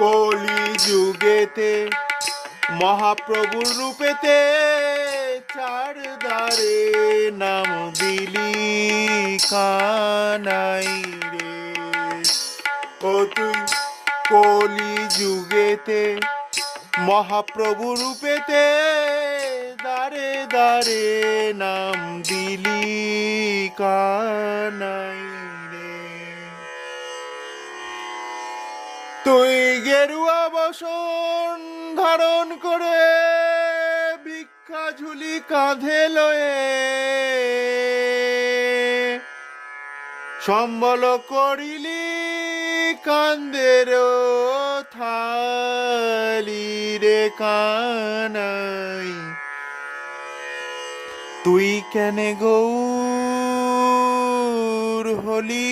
কলি যুগেতে মহাপ্রভুর রূপেতে চার দ্বারে নাম দিলি কানাই রে। ও তুই কলি যুগেতে মহাপ্রভু রূপেতে দ্বারে দ্বারে নাম দিলি কানাই রে। তুই গেরুয়া বসন ধারণ করে ভিক্ষা ঝুলি কাঁধে লয়ে সম্বল করিলি কান্দের থালি রে কানাই। তুই কেনে গৌর হলি